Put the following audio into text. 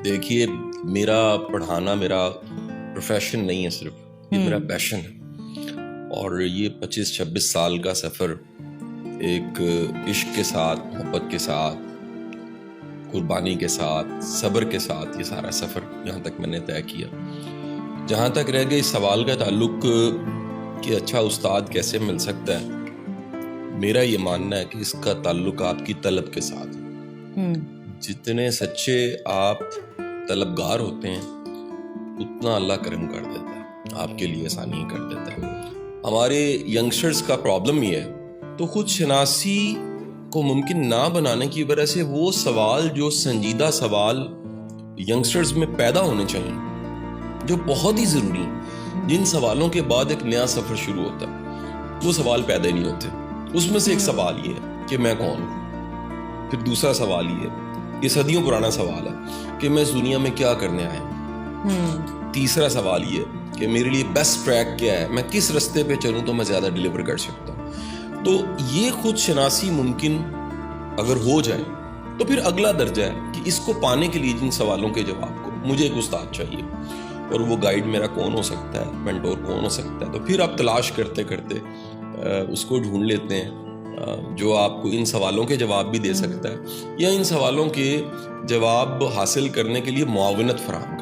دیکھیے میرا پڑھانا میرا پروفیشن نہیں ہے صرف، یہ میرا پیشن ہے. اور یہ 25-26 سال کا سفر ایک عشق کے ساتھ، محبت کے ساتھ، قربانی کے ساتھ، صبر کے ساتھ یہ سارا سفر یہاں تک میں نے طے کیا. جہاں تک رہ گئے اس سوال کا تعلق کہ اچھا استاد کیسے مل سکتا ہے، میرا یہ ماننا ہے کہ اس کا تعلق آپ کی طلب کے ساتھ ہے. جتنے سچے آپ طلبگار ہوتے ہیں اتنا اللہ کرم کر دیتا ہے، آپ کے لیے آسانی کر دیتا ہے. ہمارے ینگسٹرز کا پرابلم یہ ہے، تو خود شناسی کو ممکن نہ بنانے کی وجہ سے وہ سوال جو سنجیدہ سوال ینگسٹرز میں پیدا ہونے چاہیے، جو بہت ہی ضروری ہیں، جن سوالوں کے بعد ایک نیا سفر شروع ہوتا ہے، وہ سوال پیدا ہی نہیں ہوتے. اس میں سے ایک سوال یہ ہے کہ میں کون ہوں. پھر دوسرا سوال یہ صدیوں پرانا سوال ہے کہ میں اس دنیا میں کیا کرنے آیا ہوں. تیسرا سوال یہ کہ میرے لیے بیسٹ ٹریک کیا ہے، میں کس رستے پہ چلوں تو میں زیادہ ڈیلیور کر سکتا ہوں. تو یہ خود شناسی ممکن اگر ہو جائے تو پھر اگلا درجہ ہے کہ اس کو پانے کے لیے جن سوالوں کے جواب کو مجھے ایک استاد چاہیے، اور وہ گائیڈ میرا کون ہو سکتا ہے، مینٹور کون ہو سکتا ہے. تو پھر آپ تلاش کرتے کرتے اس کو ڈھونڈ لیتے ہیں جو آپ کو ان سوالوں کے جواب بھی دے سکتا ہے، یا ان سوالوں کے جواب حاصل کرنے کے لیے معاونت فراہم